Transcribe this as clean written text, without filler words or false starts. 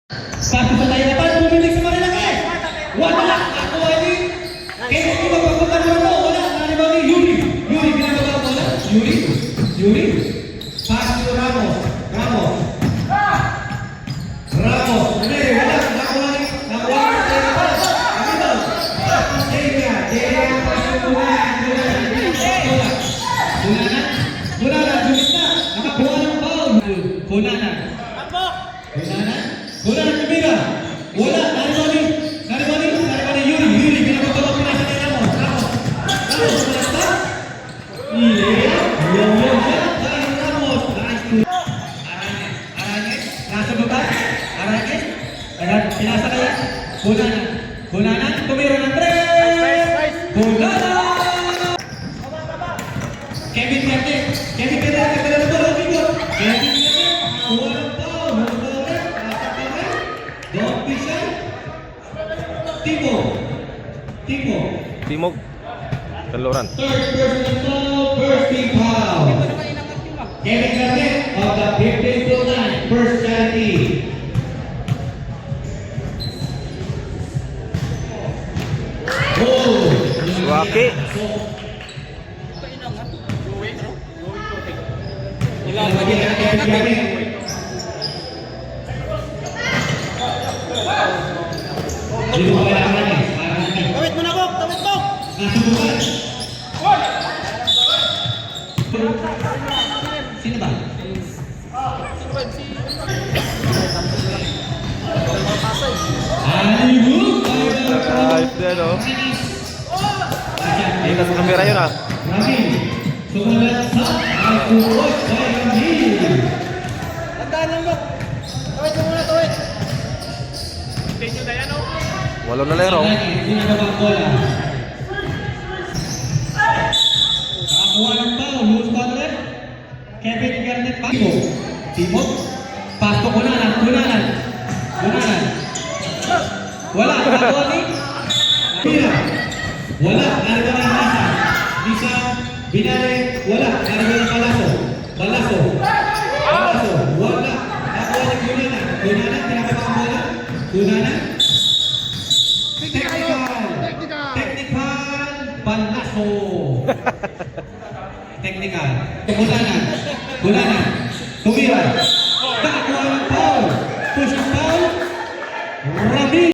Pasok sa tayo dapat, pumilig sa Marilaki. Wala, ako ay kaya hindi magpapunta mo mo. Wala, naribaw ni Yuri. Yuri, ginagawa mo na. Yuri. Pass to Ramos. Ramos. Hindi, wala. Nakuha ni tayo dapat. Ano ba? Jeria. Bunana, Jumit na. Nakakuha ng foul. Bunana, Camila. Wala, naribaw ni Yuri, pinapagawa ko na sa kanya mo. Ramos, malasta. Ramos. Aranes, nasa baba. Aranes, pinasa kaya. Bunana, tumira ng tres. Bunana. Kevin Pierde, nagdala ng bola, Vigo. Kevin Pierde, kuha ng foul. Don't be shy. Timog. Kaluran. Third personal foul, first team foul. Kevin Garnett of the 15-9, first charity. Suwaki. Tawid mo na, Bob! Tawid mo! Sino ba? Ayos din, oh. Kita sa kamera yun, ah. Sumunod sa Alcubos by Ramil. Tandaan lang, Bob! Tawid mo muna, tawid! Walo na lero. Ginagawang bola. Nakakuha ng foul, loose counter. Kevin Garnett pa. Timog. Pasok Kunanan. Wala, nakakuha ni Pira. Wala, narigaw ng Masa. Lisa, Binare, wala, narigaw ng Balaso. Wala, nakakuha ni Kunanan. Pinapakang bola. Kunanan. Technical Balaso. Technical. Kunanan. Tumira.